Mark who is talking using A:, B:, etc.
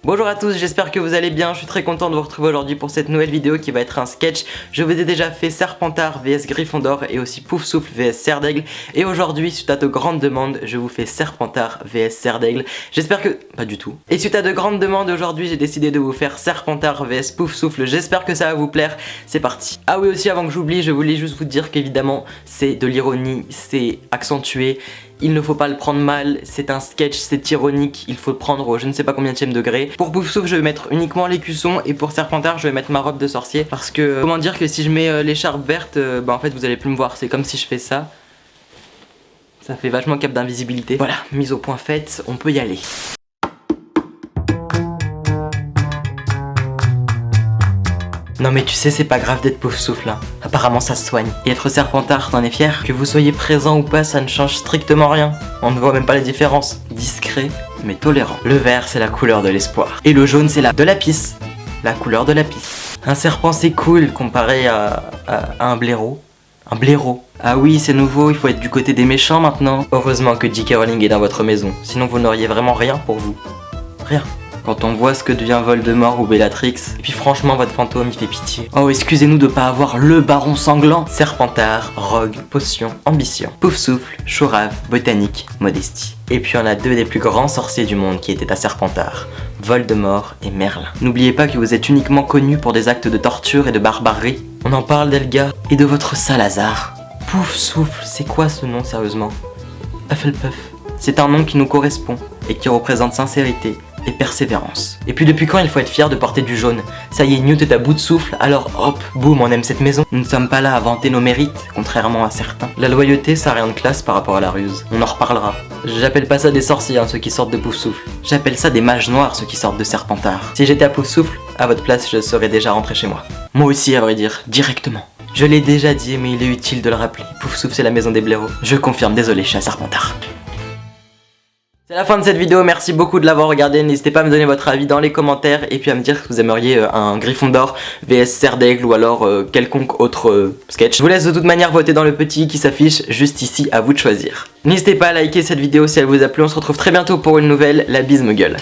A: Bonjour à tous, j'espère que vous allez bien, je suis très content de vous retrouver aujourd'hui pour cette nouvelle vidéo qui va être un sketch. Je vous ai déjà fait Serpentard vs Gryffondor et aussi Poufsouffle vs Serdaigle. Et aujourd'hui, suite à de grandes demandes, je vous fais Serpentard vs Serdaigle. J'espère que... pas du tout. Et suite à de grandes demandes, aujourd'hui j'ai décidé de vous faire Serpentard vs Poufsouffle. J'espère que ça va vous plaire, c'est parti. Ah oui, aussi avant que j'oublie, je voulais juste vous dire qu'évidemment c'est de l'ironie, c'est accentué. Il ne faut pas le prendre mal, c'est un sketch, c'est ironique, il faut le prendre au je ne sais pas combien de degré. Pour Poufsouffle, je vais mettre uniquement l'écusson et pour Serpentard, je vais mettre ma robe de sorcier parce que, comment dire que si je mets l'écharpe verte, en fait vous allez plus me voir, c'est comme si je fais ça. Ça fait vachement cap d'invisibilité. Voilà, mise au point faite, on peut y aller. Non mais tu sais, c'est pas grave d'être Poufsouffle hein. Apparemment ça se soigne. Et être Serpentard, t'en es fier? Que vous soyez présent ou pas, ça ne change strictement rien. On ne voit même pas la différence. Discret, mais tolérant. Le vert, c'est la couleur de l'espoir. Et le jaune, c'est de la pisse. La couleur de la pisse. Un serpent, c'est cool comparé à un blaireau. Un blaireau. Ah oui, c'est nouveau, il faut être du côté des méchants maintenant. Heureusement que J.K. Rowling est dans votre maison. Sinon vous n'auriez vraiment rien pour vous. Rien. Quand on voit ce que devient Voldemort ou Bellatrix. Et puis franchement, votre fantôme, il fait pitié. Oh, excusez-nous de pas avoir le baron sanglant. Serpentard, rogue, potion, ambition. Poufsouffle, chourave, botanique, modestie. Et puis on a deux des plus grands sorciers du monde qui étaient à Serpentard. Voldemort et Merlin. N'oubliez pas que vous êtes uniquement connus pour des actes de torture et de barbarie. On en parle d'Elga et de votre Salazar. Poufsouffle, c'est quoi ce nom sérieusement? Hufflepuff. C'est un nom qui nous correspond et qui représente sincérité et persévérance. Et puis depuis quand il faut être fier de porter du jaune? Ça y est, Newt est à bout de souffle, alors hop, boum, on aime cette maison. Nous ne sommes pas là à vanter nos mérites, contrairement à certains. La loyauté, ça n'a rien de classe par rapport à la ruse. On en reparlera. J'appelle pas ça des sorciers, ceux qui sortent de Poufsouffle. J'appelle ça des mages noirs, ceux qui sortent de Serpentard. Si j'étais à Poufsouffle, à votre place, je serais déjà rentré chez moi. Moi aussi, à vrai dire, directement. Je l'ai déjà dit, mais il est utile de le rappeler. Poufsouffle, c'est la maison des blaireaux. Je confirme, désolé, je suis à Serpentard. C'est la fin de cette vidéo, merci beaucoup de l'avoir regardé, n'hésitez pas à me donner votre avis dans les commentaires et puis à me dire que vous aimeriez un Gryffondor vs Serdaigle ou alors quelconque autre sketch. Je vous laisse de toute manière voter dans le petit qui s'affiche juste ici, à vous de choisir. N'hésitez pas à liker cette vidéo si elle vous a plu, on se retrouve très bientôt pour une nouvelle, la bise me gueule.